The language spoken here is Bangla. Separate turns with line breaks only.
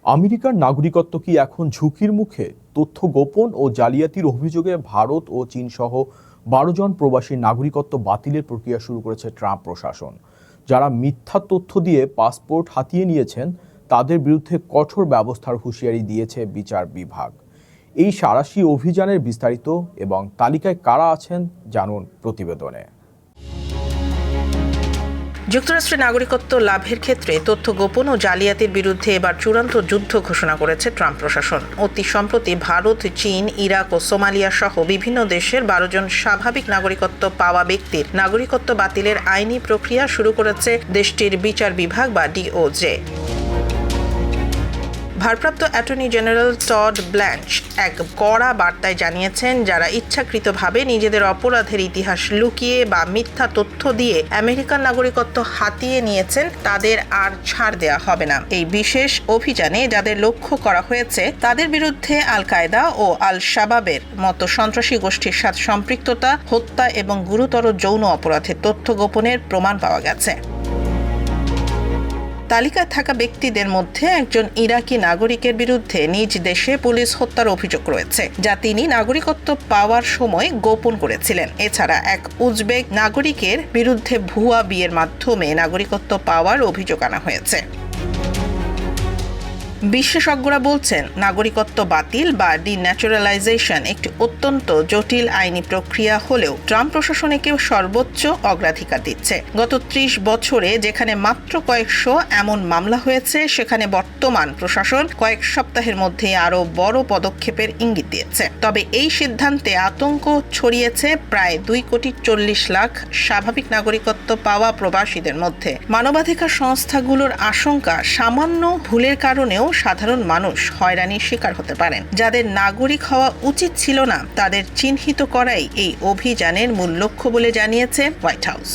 আমেরিকার নাগরিকত্ব কি এখন ঝুঁকির মুখে? তথ্য গোপন ও জালিয়াতির অভিযোগে ভারত ও চীন সহ 12 জন প্রবাসী নাগরিকত্ব বাতিলের প্রক্রিয়া শুরু করেছে ট্রাম্প প্রশাসন। যারা মিথ্যা তথ্য দিয়ে পাসপোর্ট হাতিয়ে নিয়েছেন তাদের বিরুদ্ধে কঠোর ব্যবস্থার হুঁশিয়ারি দিয়েছে বিচার বিভাগ। এই সাঁড়াশি অভিযানের বিস্তারিত এবং তালিকায় কারা আছেন জানুন প্রতিবেদনে।
যুক্তরাষ্ট্রের নাগরিকত্ব লাভের ক্ষেত্রে তথ্য গোপন ও জালিয়াতির বিরুদ্ধে এবার চূড়ান্ত যুদ্ধ ঘোষণা করেছে ট্রাম্প প্রশাসন। অতি সম্প্রতি ভারত, চীন, ইরাক ও সোমালিয়া সহ বিভিন্ন দেশের 12 জন স্বাভাবিক নাগরিকত্ব পাওয়া ব্যক্তির নাগরিকত্ব বাতিলের আইনি প্রক্রিয়া শুরু করেছে দেশটির বিচার বিভাগ বা ডিওজে। ভারপ্রাপ্ত অ্যাটর্নি জেনারেল টড ব্ল্যাঞ্চ এক কড়া বার্তায় জানিয়েছেন, যারা ইচ্ছাকৃতভাবে নিজেদের অপরাধের ইতিহাস লুকিয়ে বা মিথ্যা তথ্য দিয়ে আমেরিকান নাগরিকত্ব হাতিয়ে নিয়েছেন তাদের আর ছাড় দেওয়া হবে না। এই বিশেষ অভিযানে যাদের লক্ষ্য করা হয়েছে তাদের বিরুদ্ধে আল কায়দা ও আল শাবাবের মতো সন্ত্রাসী গোষ্ঠীর সাথে সম্পৃক্ততা, হত্যা এবং গুরুতর যৌন অপরাধের তথ্য গোপনের প্রমাণ পাওয়া গেছে। তালিকায় থাকা ব্যক্তিদের মধ্যে একজন ইরাকি নাগরিকের বিরুদ্ধে নিজ দেশে পুলিশ হত্যার অভিযোগ রয়েছে, যা তিনি নাগরিকত্ব পাওয়ার সময় গোপন করেছিলেন। এছাড়া এক উজবেক নাগরিকের বিরুদ্ধে ভুয়া বিয়ের মাধ্যমে নাগরিকত্ব পাওয়ার অভিযোগ আনা হয়েছে। বিশেষজ্ঞরা বলছেন, নাগরিকত্ব বাতিল বা ডিন্যাচুরালাইজেশন একটি অত্যন্ত জটিল আইনি প্রক্রিয়া হলেও ট্রাম্প প্রশাসন একে সর্বোচ্চ অগ্রাধিকার দিচ্ছে। গত 30 বছরে যেখানে মাত্র কয়েকশো এমন মামলা হয়েছে, সেখানে বর্তমান প্রশাসন কয়েক সপ্তাহের মধ্যে আরও বড় পদক্ষেপের ইঙ্গিত দিয়েছে। তবে এই সিদ্ধান্তে আতঙ্ক ছড়িয়েছে প্রায় 2,40,00,000 স্বাভাবিক নাগরিকত্ব পাওয়া প্রবাসীদের মধ্যে। মানবাধিকার সংস্থাগুলোর আশঙ্কা, সামান্য ভুলের কারণেও সাধারণ মানুষ হয়রানির শিকার হতে পারেন। যাদের নাগরিক হওয়া উচিত ছিল না তাদের চিহ্নিত করাই এই অভিযানের মূল লক্ষ্য বলে জানিয়েছে হোয়াইট হাউস।